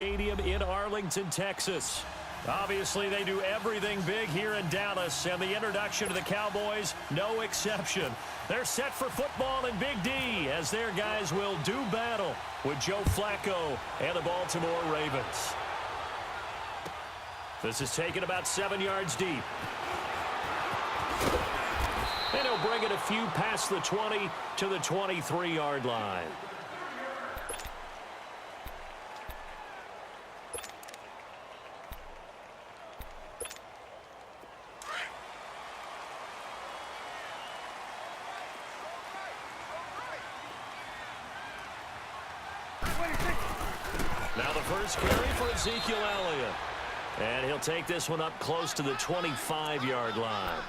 Stadium in Arlington, Texas. Obviously, they do everything big here in Dallas, and the introduction to the Cowboys, no exception. They're set for football in Big D, as their guys will do battle with Joe Flacco and the Baltimore Ravens. This is taken about 7 yards deep. And he'll bring it a few past the 20 to the 23-yard line. Now the first carry for Ezekiel Elliott. And he'll take this one up close to the 25-yard line.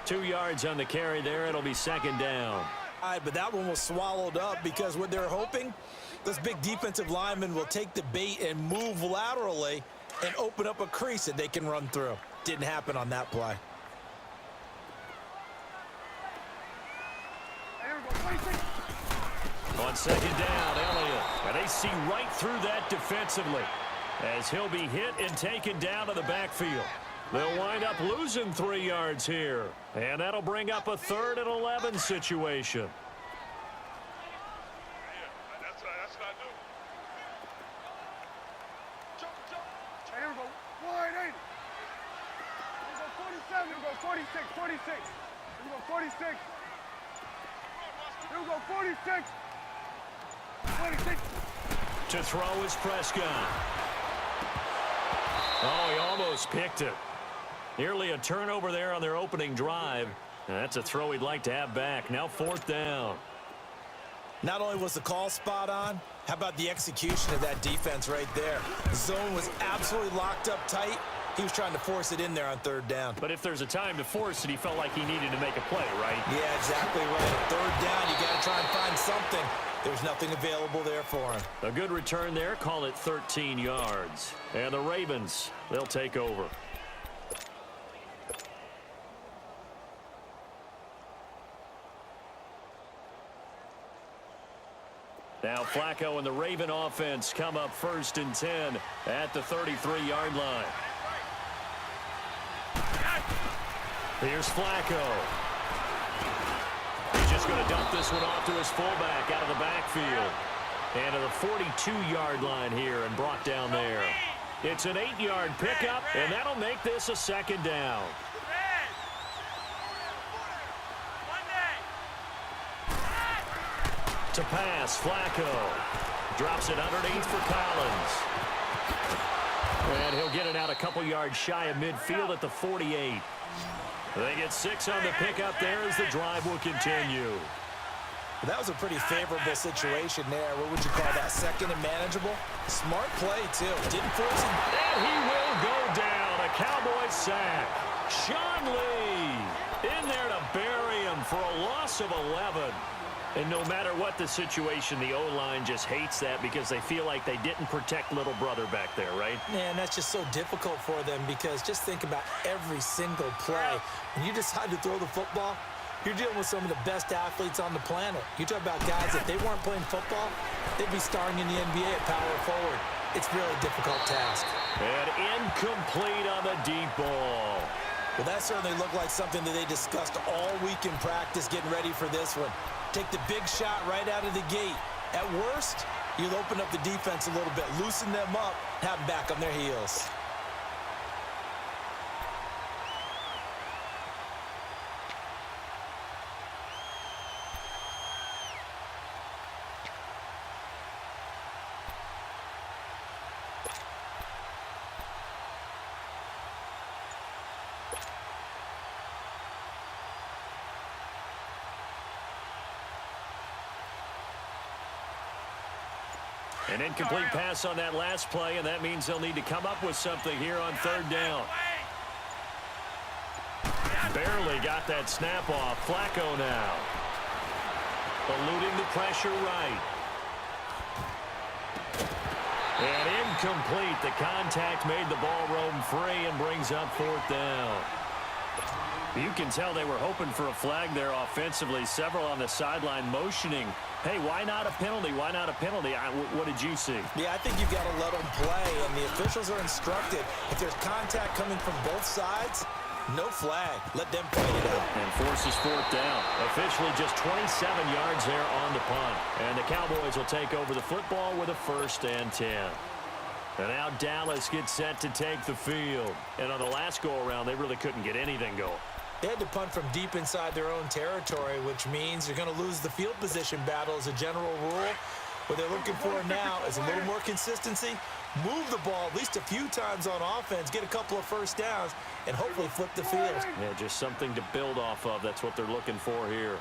2 yards on the carry there. It'll be second down. But that one was swallowed up because what they're hoping, this big defensive lineman will take the bait and move laterally and open up a crease that they can run through. Didn't happen on that play. On second down, Elliott. And they see right through that defensively as he'll be hit and taken down to the backfield. They'll wind up losing 3 yards here. And that'll bring up a 3rd and 11 situation. That's what I do. Jump. Here we go. Wide 80. Here we go 47. Here we go 46. 46. Here we go 46. Here we go 46. 26. To throw is Prescott. Oh, he almost picked it. Nearly a turnover there on their opening drive. And that's a throw he'd like to have back. Now 4th down. Not only was the call spot on, how about the execution of that defense right there? The zone was absolutely locked up tight. He was trying to force it in there on 3rd down. But if there's a time to force it, he felt like he needed to make a play, right? Yeah, exactly right. 3rd down, you got to try and find something. There's nothing available there for him. A good return there. Call it 13 yards. And the Ravens, they'll take over. Now Flacco and the Raven offense come up 1st and 10 at the 33-yard line. Here's Flacco. He's just going to dump this one off to his fullback out of the backfield. And to the 42-yard line here and brought down there. It's an 8-yard pickup, and that'll make this a 2nd down. To pass, Flacco. Drops it underneath for Collins. And he'll get it out a couple yards shy of midfield at the 48. They get 6 on the pickup there as the drive will continue. That was a pretty favorable situation there. What would you call that? 2nd and manageable? Smart play, too. Didn't force it. And he will go down. A Cowboys sack. Sean Lee in there to bury him for a loss of 11. And no matter what the situation, the O-line just hates that because they feel like they didn't protect little brother back there, right? Man, that's just so difficult for them because just think about every single play. When you decide to throw the football, you're dealing with some of the best athletes on the planet. You talk about guys, if they weren't playing football, they'd be starring in the NBA at power forward. It's really a difficult task. And incomplete on the deep ball. Well, that certainly looked like something that they discussed all week in practice getting ready for this one. Take the big shot right out of the gate. At worst, you'll open up the defense a little bit, loosen them up, have them back on their heels. An incomplete pass on that last play, and that means they'll need to come up with something here on 3rd down. Barely got that snap off. Flacco now. Eluding the pressure right. And incomplete. The contact made the ball roam free and brings up 4th down. You can tell they were hoping for a flag there offensively. Several on the sideline motioning, hey, why not a penalty? Why not a penalty? What did you see? Yeah, I think you've got to let them play, and the officials are instructed. If there's contact coming from both sides, no flag. Let them fight it out. And forces fourth down. Officially just 27 yards there on the punt. And the Cowboys will take over the football with a 1st and 10. And now Dallas gets set to take the field. And on the last go-around, they really couldn't get anything going. They had to punt from deep inside their own territory, which means you're going to lose the field position battle as a general rule. What they're looking for now is a little more consistency, move the ball at least a few times on offense, get a couple of first downs, and hopefully flip the field. Yeah, just something to build off of. That's what they're looking for here.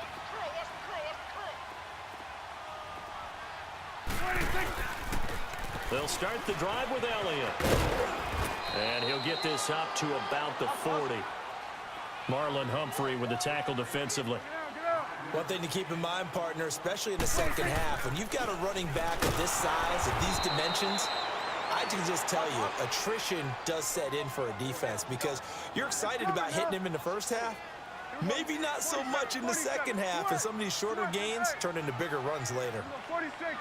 They'll start the drive with Elliott. And he'll get this up to about the 40. Marlon Humphrey with the tackle defensively. One thing to keep in mind, partner, especially in the second half, when you've got a running back of this size, of these dimensions, I can just tell you, attrition does set in for a defense because you're excited about hitting him in the first half. Maybe not so much in the second half, and some of these shorter gains turn into bigger runs later. 46.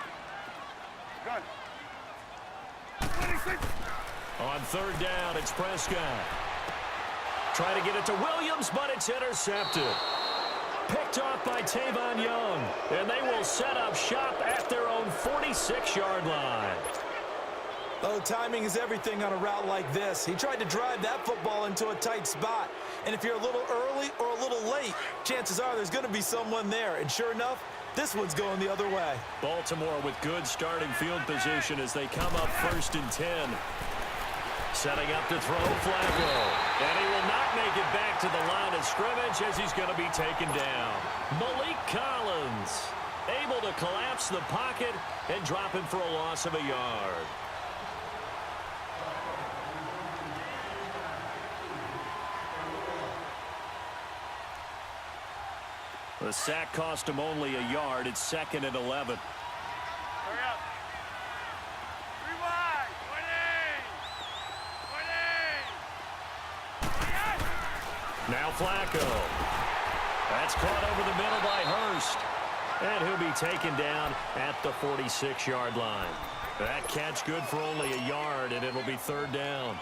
Gun. On 3rd down, it's Prescott. Try to get it to Williams, but it's intercepted. Picked off by Tavon Young, and they will set up shop at their own 46-yard line. Oh, timing is everything on a route like this. He tried to drive that football into a tight spot. And if you're a little early or a little late, chances are there's going to be someone there. And sure enough, this one's going the other way. Baltimore with good starting field position as they come up 1st and 10. Setting up to throw Flacco. And he will not make it back to the line of scrimmage as he's going to be taken down. Malik Collins able to collapse the pocket and drop him for a loss of a yard. The sack cost him only a yard. It's 2nd and 11. Hurry up. 3 wide. 20. Now Flacco. That's caught over the middle by Hurst. And he'll be taken down at the 46-yard line. That catch good for only a yard, and it'll be 3rd down.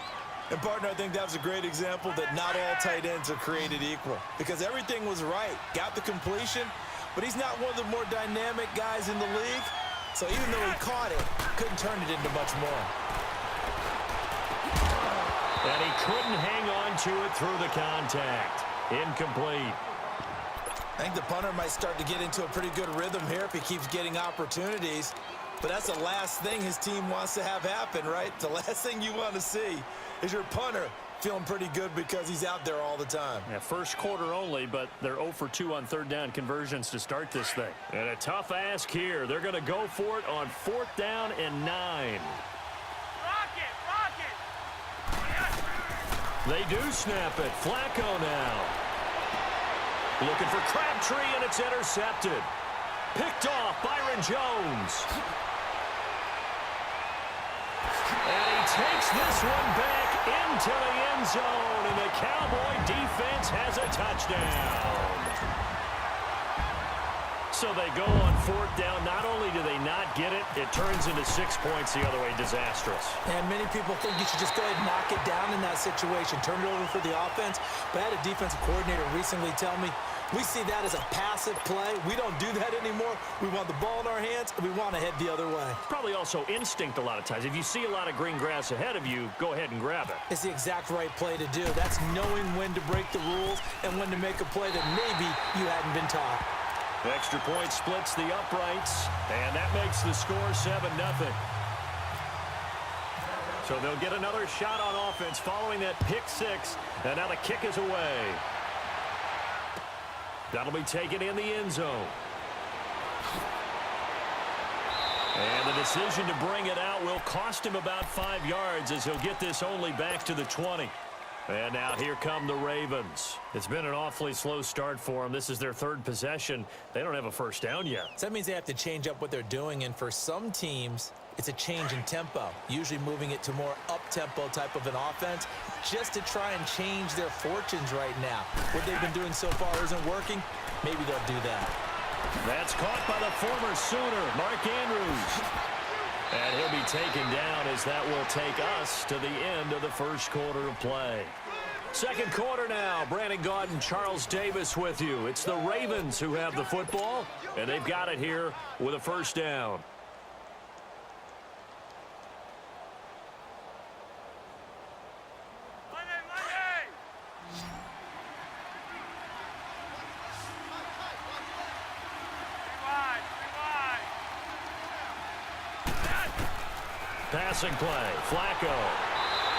And, partner, I think that was a great example that not all tight ends are created equal because everything was right. Got the completion, but he's not one of the more dynamic guys in the league. So even though he caught it, couldn't turn it into much more. And he couldn't hang on to it through the contact. Incomplete. I think the punter might start to get into a pretty good rhythm here if he keeps getting opportunities. But that's the last thing his team wants to have happen, right? The last thing you want to see is your punter feeling pretty good because he's out there all the time. Yeah, first quarter only, but they're 0 for 2 on 3rd down conversions to start this thing. And a tough ask here. They're going to go for it on 4th down and 9. Rocket. They do snap it. Flacco now. Looking for Crabtree, and it's intercepted. Picked off Byron Jones. And he takes this one back into the end zone, and the Cowboy defense has a touchdown. So they go on 4th down. Not only do they not get it, it turns into 6 points the other way. Disastrous. And many people think you should just go ahead and knock it down in that situation. Turn it over for the offense. But I had a defensive coordinator recently tell me, we see that as a passive play. We don't do that anymore. We want the ball in our hands, and we want to head the other way. Probably also instinct a lot of times. If you see a lot of green grass ahead of you, go ahead and grab it. It's the exact right play to do. That's knowing when to break the rules and when to make a play that maybe you hadn't been taught. Extra point splits the uprights, and that makes the score 7-0. So they'll get another shot on offense following that pick 6, and now the kick is away. That'll be taken in the end zone. And the decision to bring it out will cost him about 5 yards as he'll get this only back to the 20. And now here come the Ravens. It's been an awfully slow start for them. This is their 3rd possession. They don't have a first down yet. So that means they have to change up what they're doing, and for some teams, It's a change in tempo, usually moving it to more up-tempo type of an offense just to try and change their fortunes right now. What they've been doing so far isn't working. Maybe they'll do that. That's caught by the former Sooner, Mark Andrews. And he'll be taken down as that will take us to the end of the first quarter of play. Second quarter now. Brandon Gaudin, Charles Davis with you. It's the Ravens who have the football, and they've got it here with a first down. Passing play, Flacco.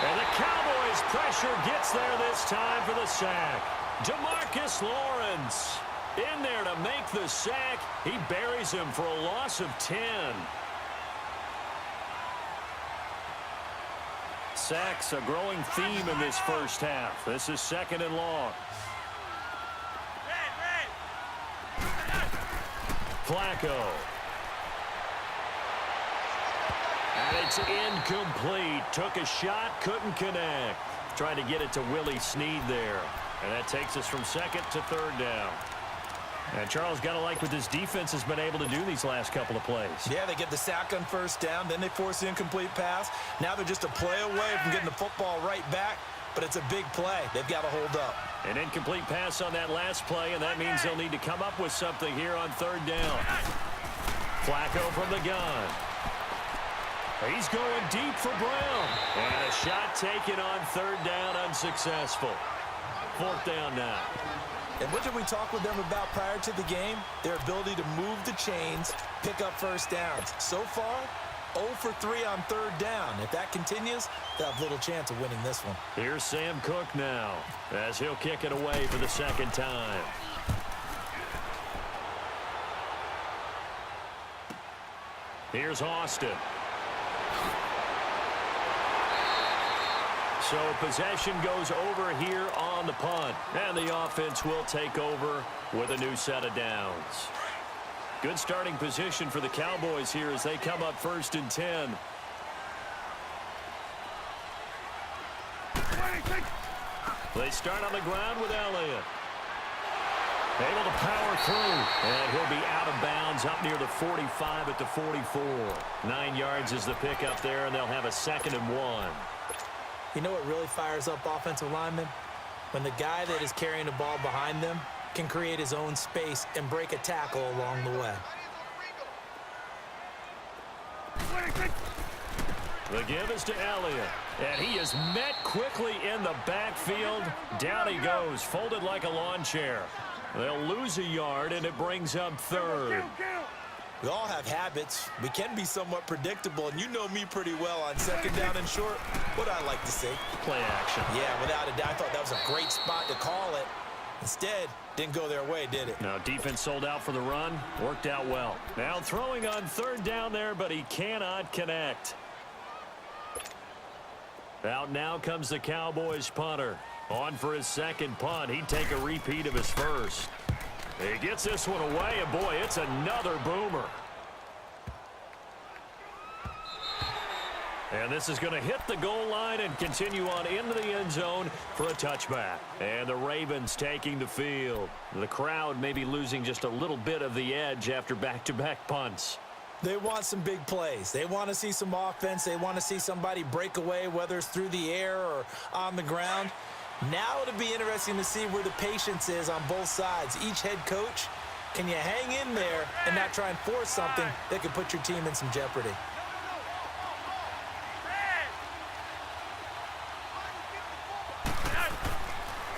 And the Cowboys' pressure gets there this time for the sack. DeMarcus Lawrence in there to make the sack. He buries him for a loss of 10. Sacks a growing theme in this first half. This is second and long. Flacco. And it's incomplete. Took a shot, couldn't connect. Trying to get it to Willie Snead there. And that takes us from second to third down. And Charles, got to like what this defense has been able to do these last couple of plays. Yeah, they get the sack on first down, then they force the incomplete pass. Now they're just a play away from getting the football right back, but it's a big play. They've got to hold up. An incomplete pass on that last play, and that means they'll need to come up with something here on third down. Flacco from the gun. He's going deep for Brown. And a shot taken on third down, unsuccessful. Fourth down now. And what did we talk with them about prior to the game? Their ability to move the chains, pick up first downs. So far, 0 for 3 on third down. If that continues, they'll have little chance of winning this one. Here's Sam Cook now, as he'll kick it away for the second time. Here's Austin. So possession goes over here on the punt. And the offense will take over with a new set of downs. Good starting position for the Cowboys here as they come up first and 10. They start on the ground with Elliott. Able to power through. And he'll be out of bounds up near the 45 at the 44. 9 yards is the pickup there, and they'll have a second and 1. You know what really fires up offensive linemen? When the guy that is carrying the ball behind them can create his own space and break a tackle along the way. The give is to Elliott. And he is met quickly in the backfield. Down he goes, folded like a lawn chair. They'll lose a yard, and it brings up third. We all have habits. We can be somewhat predictable, and you know me pretty well on second down and short. What I like to see. Play action. Yeah, without a doubt. I thought that was a great spot to call it. Instead, didn't go their way, did it? No, defense sold out for the run. Worked out well. Now throwing on third down there, but he cannot connect. Out now comes the Cowboys punter. On for his second punt. He'd take a repeat of his first. He gets this one away, and boy, it's another boomer. And this is going to hit the goal line and continue on into the end zone for a touchback. And the Ravens taking the field. The crowd may be losing just a little bit of the edge after back-to-back punts. They want some big plays. They want to see some offense. They want to see somebody break away, whether it's through the air or on the ground. Now it'll be interesting to see where the patience is on both sides. Each head coach, can you hang in there and not try and force something that could put your team in some jeopardy?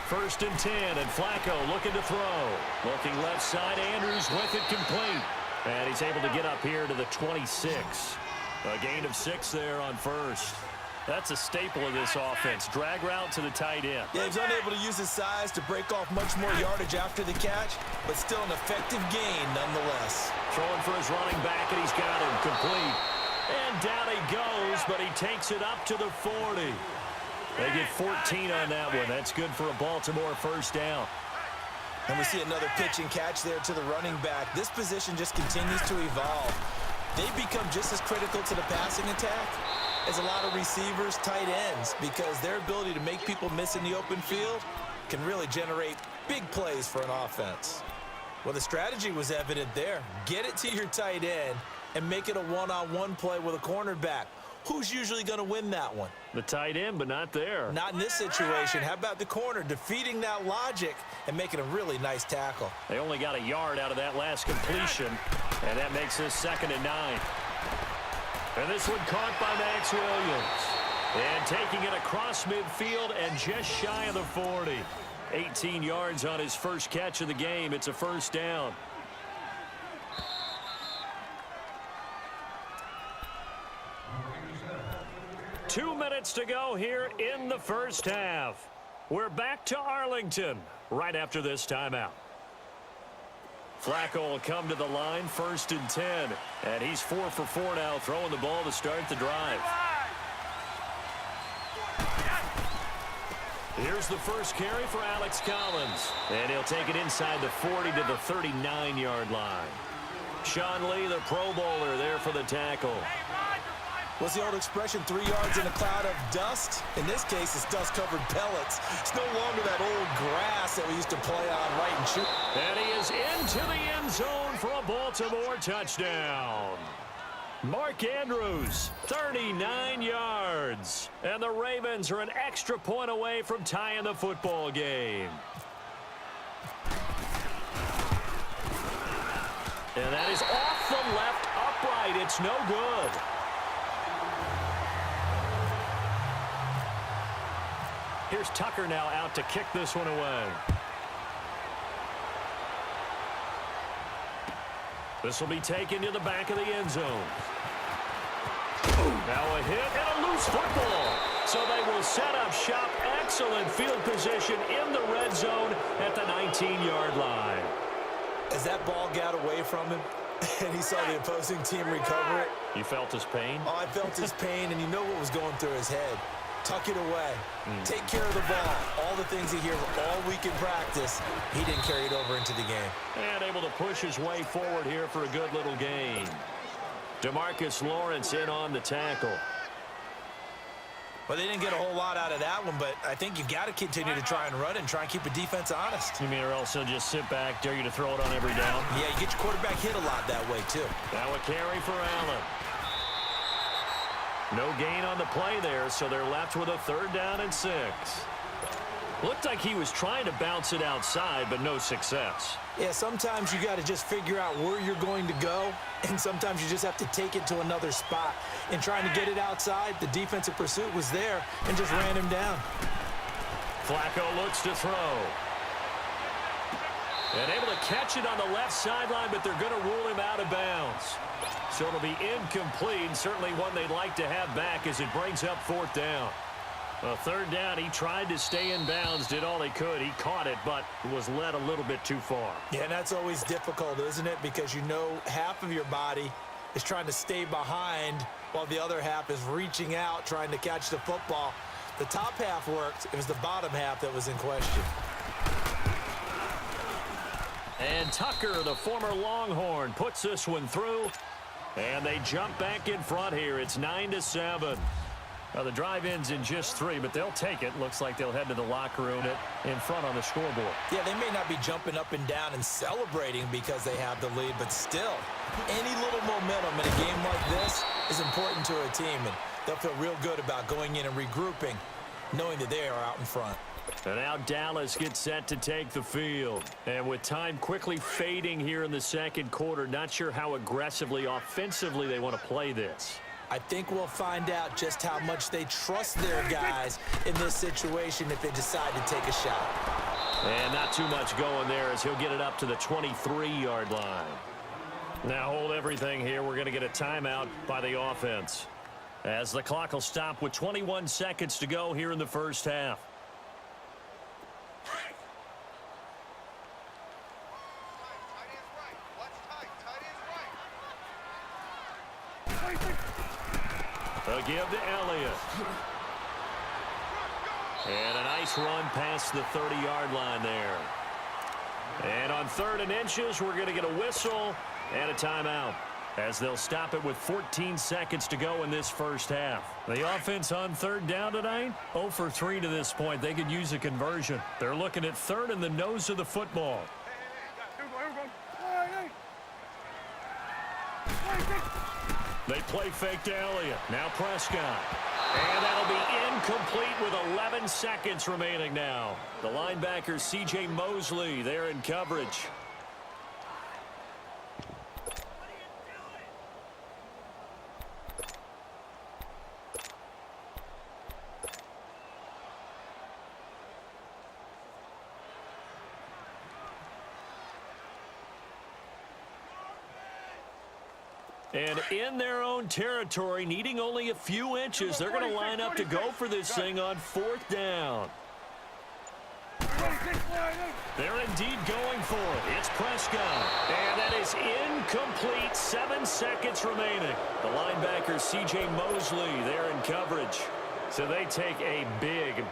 First and 10, and Flacco looking to throw. Looking left side, Andrews with it complete. And he's able to get up here to the 26. A gain of 6 there on first. That's a staple of this offense. Drag route to the tight end. Yeah, he's unable to use his size to break off much more yardage after the catch, but still an effective gain nonetheless. Throwing for his running back, and he's got him complete. And down he goes, but he takes it up to the 40. They get 14 on that one. That's good for a Baltimore first down. And we see another pitch and catch there to the running back. This position just continues to evolve. they become just as critical to the passing attack as a lot of receivers, tight ends, because their ability to make people miss in the open field can really generate big plays for an offense. Well, the strategy was evident there. Get it to your tight end and make it a one-on-one play with a cornerback. Who's usually going to win that one? The tight end, but not there. Not in this situation. How about the corner defeating that logic and making a really nice tackle? They only got a yard out of that last completion, and that makes this 2nd and 9. And this one caught by Max Williams. And taking it across midfield and just shy of the 40. 18 yards on his first catch of the game. It's a first down. Two minutes to go here in the first half. We're back to Arlington right after this timeout. Flacco will come to the line, 1st and 10. And he's 4 for 4 now, throwing the ball to start the drive. Here's the first carry for Alex Collins. And he'll take it inside the 40 to the 39-yard line. Sean Lee, the Pro Bowler, there for the tackle. What's the old expression, 3 yards in a cloud of dust? In this case, it's dust-covered pellets. It's no longer that old grass that we used to play on right and shoot. And he is into the end zone for a Baltimore touchdown. Mark Andrews, 39 yards. And the Ravens are an extra point away from tying the football game. And that is off the left upright. It's no good. Here's Tucker now out to kick this one away. This will be taken to the back of the end zone. Now a hit and a loose football. So they will set up shop. Excellent field position in the red zone at the 19-yard line. As that ball got away from him and he saw the opposing team recover it. You felt his pain? Oh, I felt his pain, and you know what was going through his head. Tuck it away. Take care of the ball. All the things he hears all week in practice, he didn't carry it over into the game. And able to push his way forward here for a good little gain. DeMarcus Lawrence in on the tackle. Well, they didn't get a whole lot out of that one, but I think you've got to continue to try and run and try and keep the defense honest. You mean or else he'll just sit back, dare you to throw it on every down? Yeah, you get your quarterback hit a lot that way, too. Now a carry for Allen. No gain on the play there, so they're left with a 3rd down and 6. Looked like he was trying to bounce it outside, but no success. Yeah, sometimes you got to just figure out where you're going to go, and sometimes you just have to take it to another spot. In trying to get it outside, the defensive pursuit was there and just ran him down. Flacco looks to throw. And able to catch it on the left sideline, but they're going to rule him out of bounds. So it'll be incomplete, certainly one they'd like to have back as it brings up 4th down. A 3rd down, he tried to stay in bounds, did all he could. He caught it, but was led a little bit too far. Yeah, and that's always difficult, isn't it? Because you know half of your body is trying to stay behind while the other half is reaching out, trying to catch the football. The top half worked. It was the bottom half that was in question. And Tucker, the former Longhorn, puts this one through. And they jump back in front here. It's 9-7. Now, the drive ends in just 3, but they'll take it. Looks like they'll head to the locker room in front on the scoreboard. Yeah, they may not be jumping up and down and celebrating because they have the lead, but still, any little momentum in a game like this is important to a team, and they'll feel real good about going in and regrouping, knowing that they are out in front. And now Dallas gets set to take the field. And with time quickly fading here in the 2nd quarter, not sure how aggressively, offensively they want to play this. I think we'll find out just how much they trust their guys in this situation if they decide to take a shot. And not too much going there as he'll get it up to the 23-yard line. Now hold everything here. We're going to get a timeout by the offense, as the clock will stop with 21 seconds to go here in the first half. A give to Elliott. And a nice run past the 30-yard line there. And on 3rd and inches, we're going to get a whistle and a timeout. as they'll stop it with 14 seconds to go in this first half. The offense on third down tonight, 0 for 3 to this point. They could use a conversion. They're looking at third in the nose of the football. They play fake to Elliott. Now Prescott. And that'll be incomplete with 11 seconds remaining now. The linebacker, C.J. Mosley, there in coverage. And in their own territory, needing only a few inches, they're going to line up to go for this thing on fourth down. They're indeed going for it. It's Prescott. And that is incomplete. 7 seconds remaining. The linebacker, C.J. Mosley, there in coverage. So they take a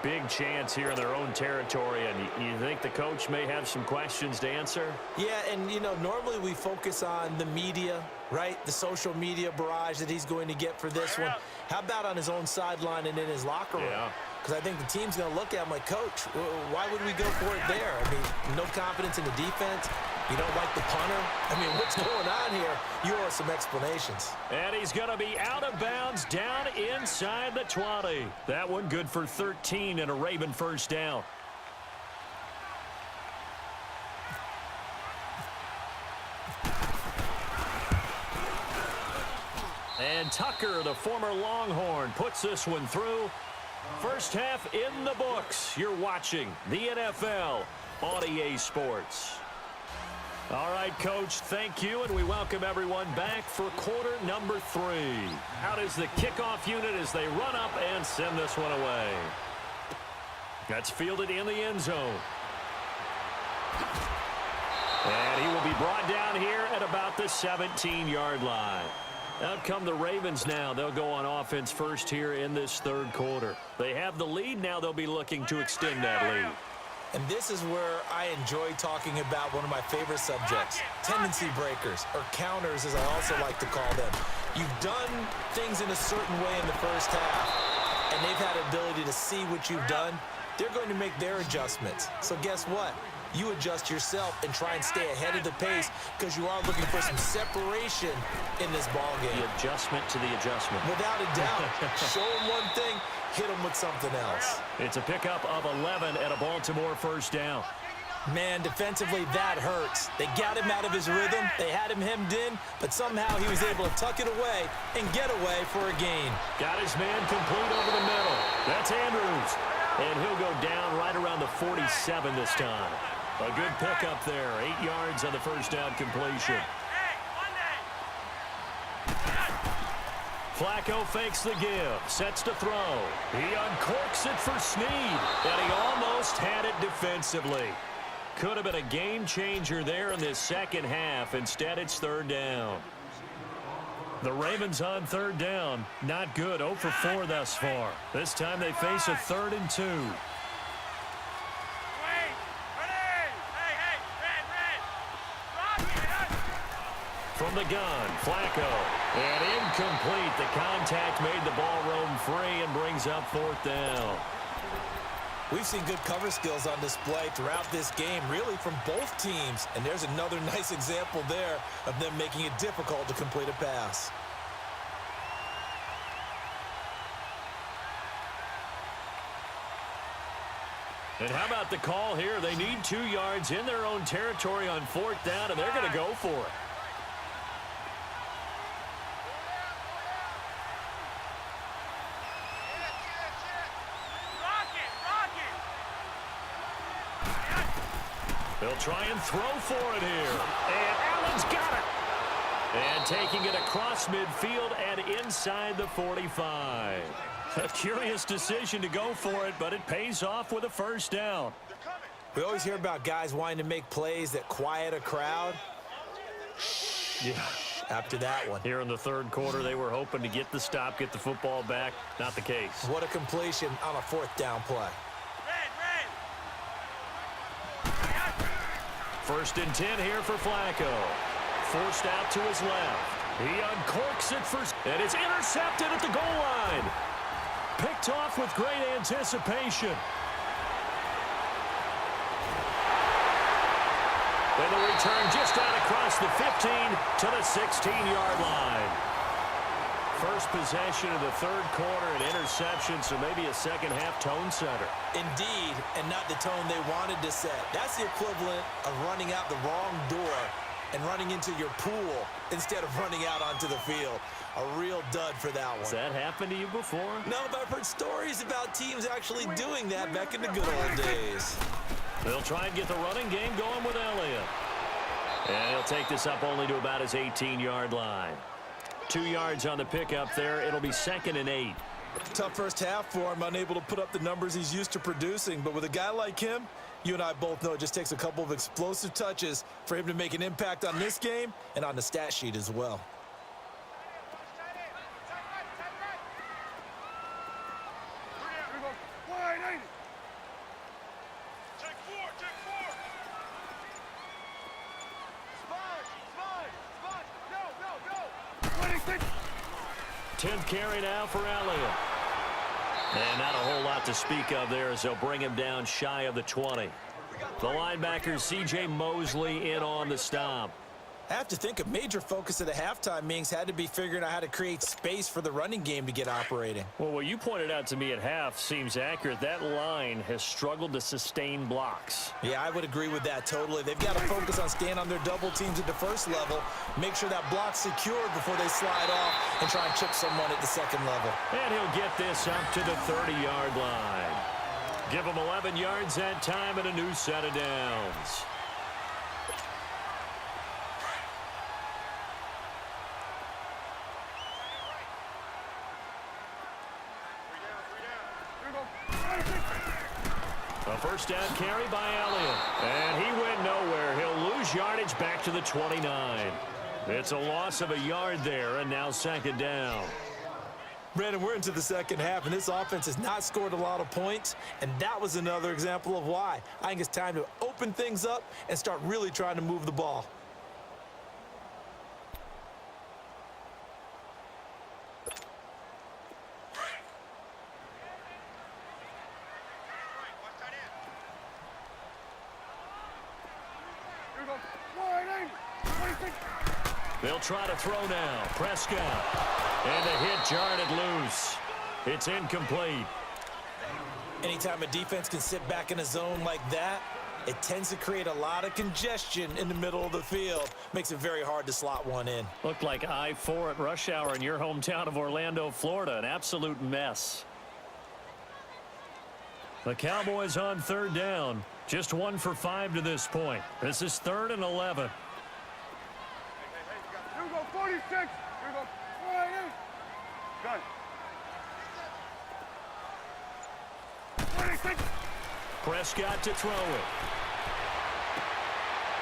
big chance here in their own territory. And you think the coach may have some questions to answer? Yeah, and, you know, normally we focus on the media, right? The social media barrage that he's going to get for this one. How about on his own sideline and in his locker room? Yeah. Because I think the team's going to look at him like, Coach, why would we go for it there? I mean, no confidence in the defense. You don't like the punter? I mean, what's going on here? You owe us some explanations. And he's going to be out of bounds down inside the 20. That one good for 13 and a Raven first down. And Tucker, the former Longhorn, puts this one through. First half in the books. You're watching the NFL on EA Sports. All right, Coach, thank you, and we welcome everyone back for quarter number 3. Out is the kickoff unit as they run up and send this one away. That's fielded in the end zone. And he will be brought down here at about the 17-yard line. Out come the Ravens now. They'll go on offense first here in this third quarter. They have the lead. Now they'll be looking to extend that lead. And this is where I enjoy talking about one of my favorite subjects, tendency breakers, or counters as I also like to call them. You've done things in a certain way in the first half, and they've had the ability to see what you've done. They're going to make their adjustments. So guess what? You adjust yourself and try and stay ahead of the pace because you are looking for some separation in this ball game. The adjustment to the adjustment. Without a doubt. Show them one thing, hit them with something else. It's a pickup of 11 at a Baltimore first down. Man, defensively, that hurts. They got him out of his rhythm. They had him hemmed in, but somehow he was able to tuck it away and get away for a gain. Got his man complete over the middle. That's Andrews. And he'll go down right around the 47 this time. A good pickup there. 8 yards on the first down completion. Flacco fakes the give. Sets to throw. He uncorks it for Snead. And he almost had it defensively. Could have been a game changer there in this second half. Instead, it's third down. The Ravens on third down. Not good. 0 for 4 thus far. This time they face a 3rd and 2. From the gun, Flacco. And incomplete. The contact made the ball roam free and brings up 4th down. We've seen good cover skills on display throughout this game, really from both teams. And there's another nice example there of them making it difficult to complete a pass. And how about the call here? They need 2 yards in their own territory on 4th down, and they're going to go for it. They'll try and throw for it here. And Allen's got it. And taking it across midfield and inside the 45. A curious decision to go for it, but it pays off with a first down. We always hear about guys wanting to make plays that quiet a crowd. Yeah. After that one. Here in the third quarter, they were hoping to get the stop, get the football back. Not the case. What a completion on a 4th down play. 1st and 10 here for Flacco. Forced out to his left. He uncorks it first, and it's intercepted at the goal line. Picked off with great anticipation. And the return just out across the 15 to the 16-yard line. First possession of the third quarter, an interception, so maybe a second-half tone setter. Indeed, and not the tone they wanted to set. That's the equivalent of running out the wrong door and running into your pool instead of running out onto the field. A real dud for that one. Has that happened to you before? No, but I've heard stories about teams actually doing that back in the good old days. They'll try and get the running game going with Elliott. And he'll take this up only to about his 18-yard line. 2 yards on the pickup there. It'll be 2nd and 8. Tough first half for him, unable to put up the numbers he's used to producing. But with a guy like him, you and I both know it just takes a couple of explosive touches for him to make an impact on this game and on the stat sheet as well. Tenth carry now for Elliott. And not a whole lot to speak of there as they'll bring him down shy of the 20. The linebacker, C.J. Mosley, in on the stop. I have to think a major focus of the halftime meetings had to be figuring out how to create space for the running game to get operating. Well, what you pointed out to me at half seems accurate. That line has struggled to sustain blocks. Yeah, I would agree with that totally. They've got to focus on staying on their double teams at the first level, make sure that block's secured before they slide off and try and chip someone at the second level. And he'll get this up to the 30-yard line. Give him 11 yards that time and a new set of downs. A first down carry by Elliott. And he went nowhere. He'll lose yardage back to the 29. It's a loss of a yard there, and now 2nd down. Brandon, we're into the second half, and this offense has not scored a lot of points, and that was another example of why. I think it's time to open things up and start really trying to move the ball. They'll try to throw now. Prescott. And the hit jarred it loose. It's incomplete. Anytime a defense can sit back in a zone like that, it tends to create a lot of congestion in the middle of the field. Makes it very hard to slot one in. Looked like I-4 at rush hour in your hometown of Orlando, Florida. An absolute mess. The Cowboys on 3rd down. Just 1 for 5 to this point. This is 3rd and 11. 46. Here we go. 48. Gun. 46. Prescott to throw it.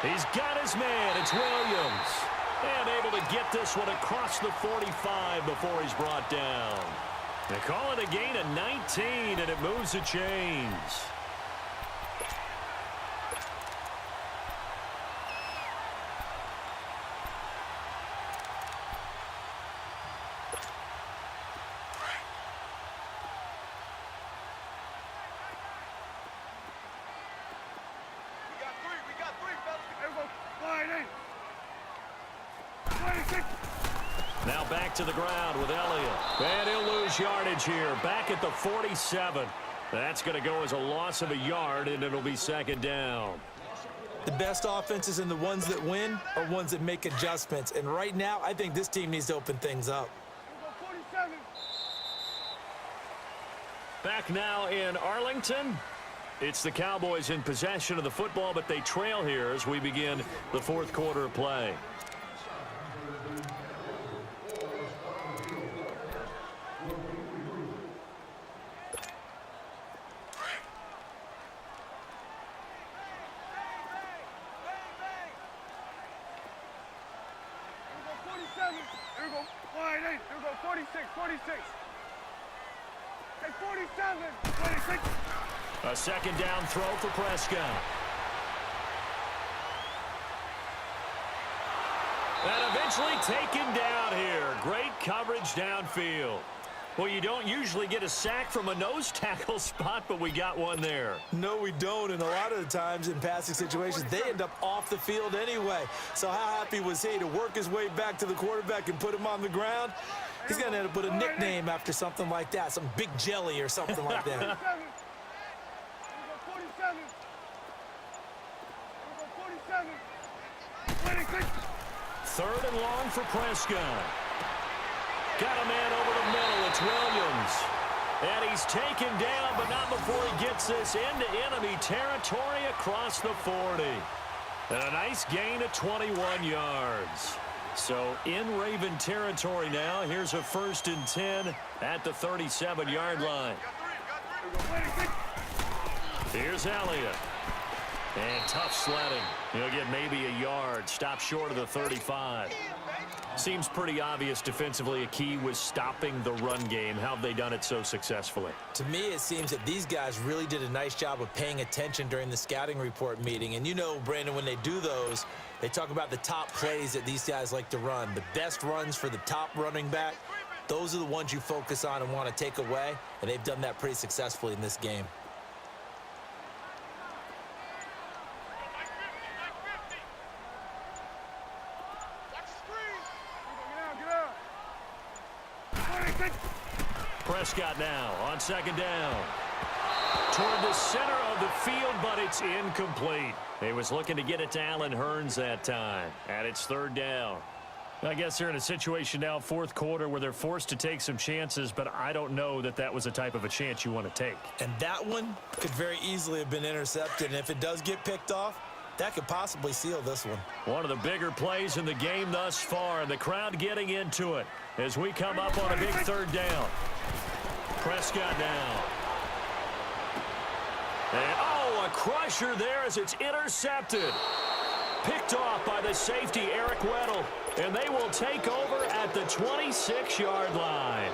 He's got his man. It's Williams. And able to get this one across the 45 before he's brought down. They call it a gain of 19, and it moves the chains. Now back to the ground with Elliott. And he'll lose yardage here. Back at the 47. That's going to go as a loss of a yard, and it'll be 2nd down. The best offenses and the ones that win are ones that make adjustments. And right now, I think this team needs to open things up. Back now in Arlington. It's the Cowboys in possession of the football, but they trail here as we begin the 4th quarter of play. Here we go. 48. Here we go. 46. 46. Hey, 47. 26. A 2nd down throw for Prescott. And eventually taken down here. Great coverage downfield. Well, you don't usually get a sack from a nose tackle spot, but we got one there. No, we don't, and a lot of the times in passing situations, they end up off the field anyway. So how happy was he to work his way back to the quarterback and put him on the ground? He's going to end up with a nickname after something like that, some Big Jelly or something like that. 47. Third and long for Prescott. Got a man over the middle. It's Williams. And he's taken down, but not before he gets this into enemy territory across the 40. And a nice gain of 21 yards. So in Raven territory now. Here's a 1st and 10 at the 37-yard line. Here's Elliott. And tough sledding. He'll get maybe a yard. Stop short of the 35. Seems pretty obvious defensively a key was stopping the run game. How have they done it so successfully? To me, it seems that these guys really did a nice job of paying attention during the scouting report meeting. And you know, Brandon, when they do those, they talk about the top plays that these guys like to run. The best runs for the top running back, those are the ones you focus on and want to take away. And they've done that pretty successfully in this game. Prescott now on 2nd down. Toward the center of the field, but it's incomplete. He was looking to get it to Allen Hurns that time. And it's 3rd down. I guess they're in a situation now, 4th quarter, where they're forced to take some chances, but I don't know that that was the type of a chance you want to take. And that one could very easily have been intercepted. And if it does get picked off, that could possibly seal this one. One of the bigger plays in the game thus far. The crowd getting into it as we come up on a big 3rd down. Prescott now. And, oh, a crusher there as it's intercepted. Picked off by the safety, Eric Weddle. And they will take over at the 26-yard line.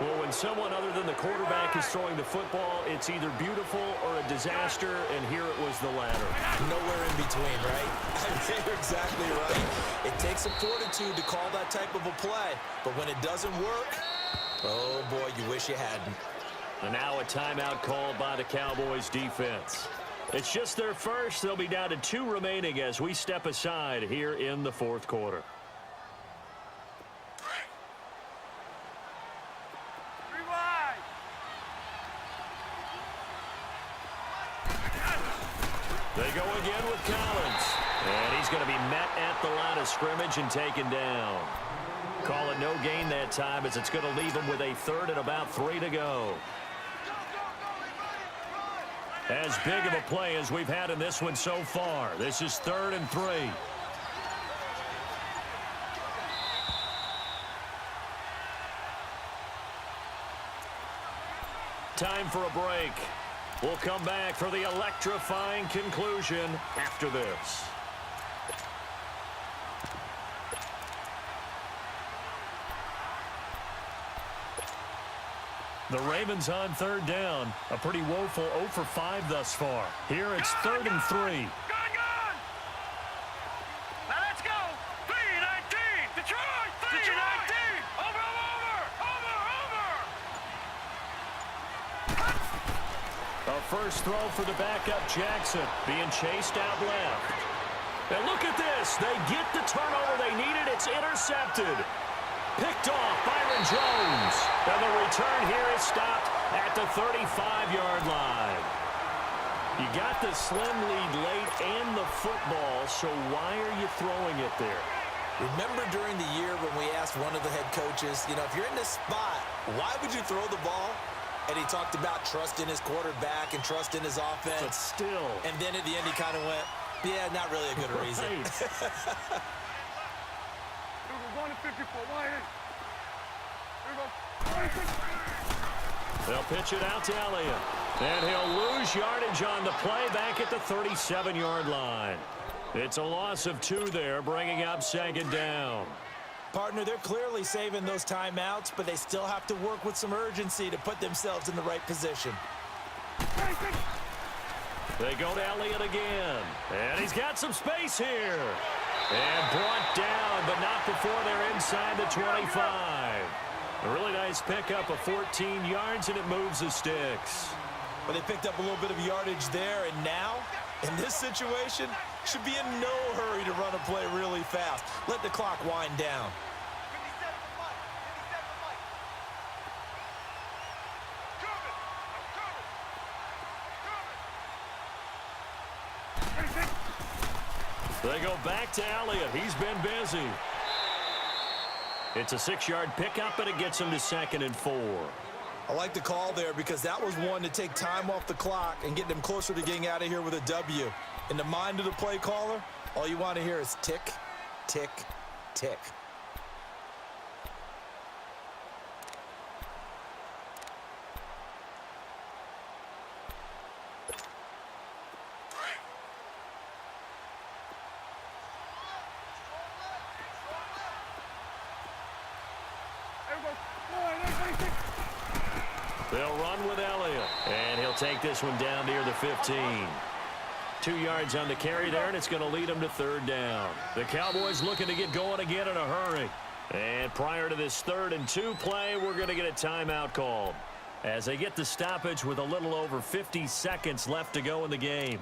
Well, when someone other than the quarterback is throwing the football, it's either beautiful or a disaster, and here it was the latter. Nowhere in between, right? You're exactly right. It takes some fortitude to call that type of a play, but when it doesn't work, oh boy, you wish you hadn't. And now a timeout called by the Cowboys defense. It's just their first. They'll be down to 2 remaining as we step aside here in the 4th quarter. They go again with Collins. And he's going to be met at the line of scrimmage and taken down. Call it no gain that time as it's going to leave him with a 3rd and about 3 to go. As big of a play as we've had in this one so far. This is 3rd and 3. Time for a break. We'll come back for the electrifying conclusion after this. The Ravens on 3rd down. A pretty woeful 0 for 5 thus far. Here it's 3rd and 3. Gone! Now let's go! 3-19! Detroit! 3-19! Over! A first throw for the backup Jackson. Being chased out left. And look at this. They get the turnover they needed. It's intercepted. Picked off Byron Jones. And the return here is stopped at the 35-yard line. You got the slim lead late and the football, so why are you throwing it there? Remember during the year when we asked one of the head coaches, you know, if you're in this spot, why would you throw the ball? And he talked about trust in his quarterback and trust in his offense. But still. And then at the end he kind of went, yeah, not really a good reason. Right. They'll pitch it out to Elliott. And he'll lose yardage on the play back at the 37-yard line. It's a loss of 2 there, bringing up 2nd down. Partner, they're clearly saving those timeouts, but they still have to work with some urgency to put themselves in the right position. They go to Elliott again. And he's got some space here. And brought down, but not before they're inside the 25. A really nice pickup of 14 yards, and it moves the sticks. But they picked up a little bit of yardage there, and now, in this situation, should be in no hurry to run a play really fast. Let the clock wind down. They go back to Elliott. He's been busy. It's a 6-yard pickup, and it gets him to 2nd and 4. I like the call there because that was one to take time off the clock and get them closer to getting out of here with a W. In the mind of the play caller, all you want to hear is tick, tick, tick. They'll run with Elliott, and he'll take this one down near the 15. 2 yards on the carry there, and it's going to lead them to 3rd down. The Cowboys looking to get going again in a hurry. And prior to this 3rd and 2 play, we're going to get a timeout called as they get the stoppage with a little over 50 seconds left to go in the game.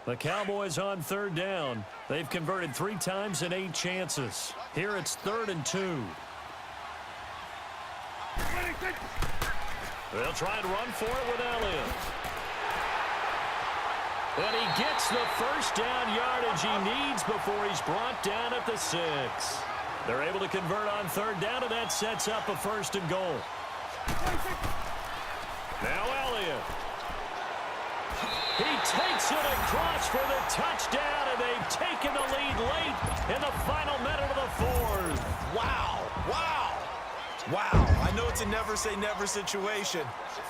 The Cowboys on 3rd down. They've converted 3 times in 8 chances. Here it's 3rd and 2. They'll try and run for it with Elliott. And he gets the first down yardage he needs before he's brought down at the 6. They're able to convert on 3rd down, and that sets up a 1st and goal. Now Elliott. He takes it across for the touchdown, and they've taken the lead late in the final minute of the 4th. Wow, wow, wow. I know it's a never-say-never situation,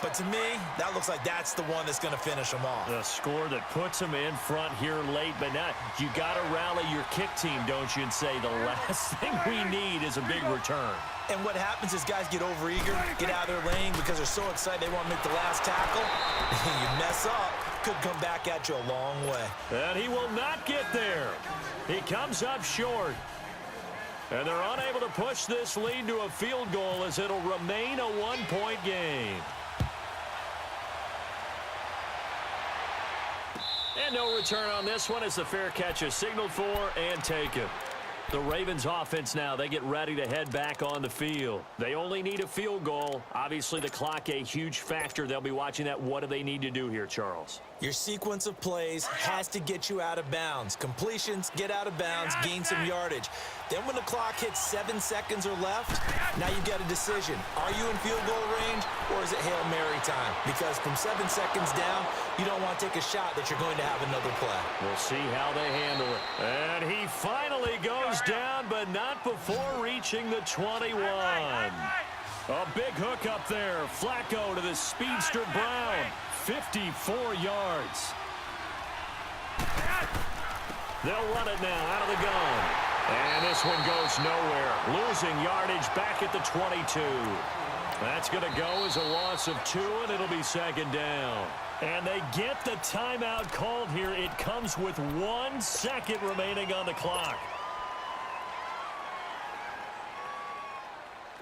but to me, that looks like that's the one that's going to finish them off. The score that puts them in front here late, but not. You got to rally your kick team, don't you, and say the last thing we need is a big return. And what happens is guys get overeager, get out of their lane because they're so excited they want to make the last tackle. You mess up, could come back at you a long way. And he will not get there. He comes up short. And they're unable to push this lead to a field goal as it'll remain a 1-point game. And no return on this one as the fair catch is signaled for and taken. The Ravens offense now, they get ready to head back on the field. They only need a field goal. Obviously, the clock a huge factor. They'll be watching that. What do they need to do here, Charles? Your sequence of plays has to get you out of bounds. Completions, get out of bounds, gain some yardage. Then when the clock hits 7 seconds or left, now you've got a decision. Are you in field goal range or is it Hail Mary time? Because from 7 seconds down, you don't want to take a shot that you're going to have another play. We'll see how they handle it. And he finally goes down, but not before reaching the 21. A big hook up there. Flacco to the speedster Brown. 54 yards. They'll run it now out of the gun. And this one goes nowhere. Losing yardage back at the 22. That's going to go as a loss of 2, and it'll be 2nd down. And they get the timeout called here. It comes with 1 second remaining on the clock.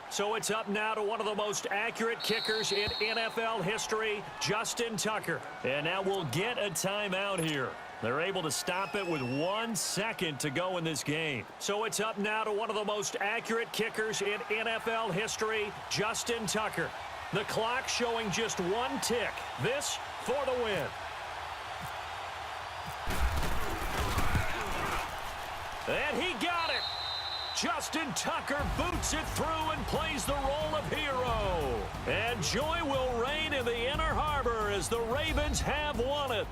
So it's up now to one of the most accurate kickers in NFL history, Justin Tucker. And now we'll get a timeout here. They're able to stop it with 1 second to go in this game. So it's up now to one of the most accurate kickers in NFL history, Justin Tucker. The clock showing just 1 tick. This for the win. And he got it. Justin Tucker boots it through and plays the role of hero. And joy will reign in the Inner Harbor as the Ravens have won it.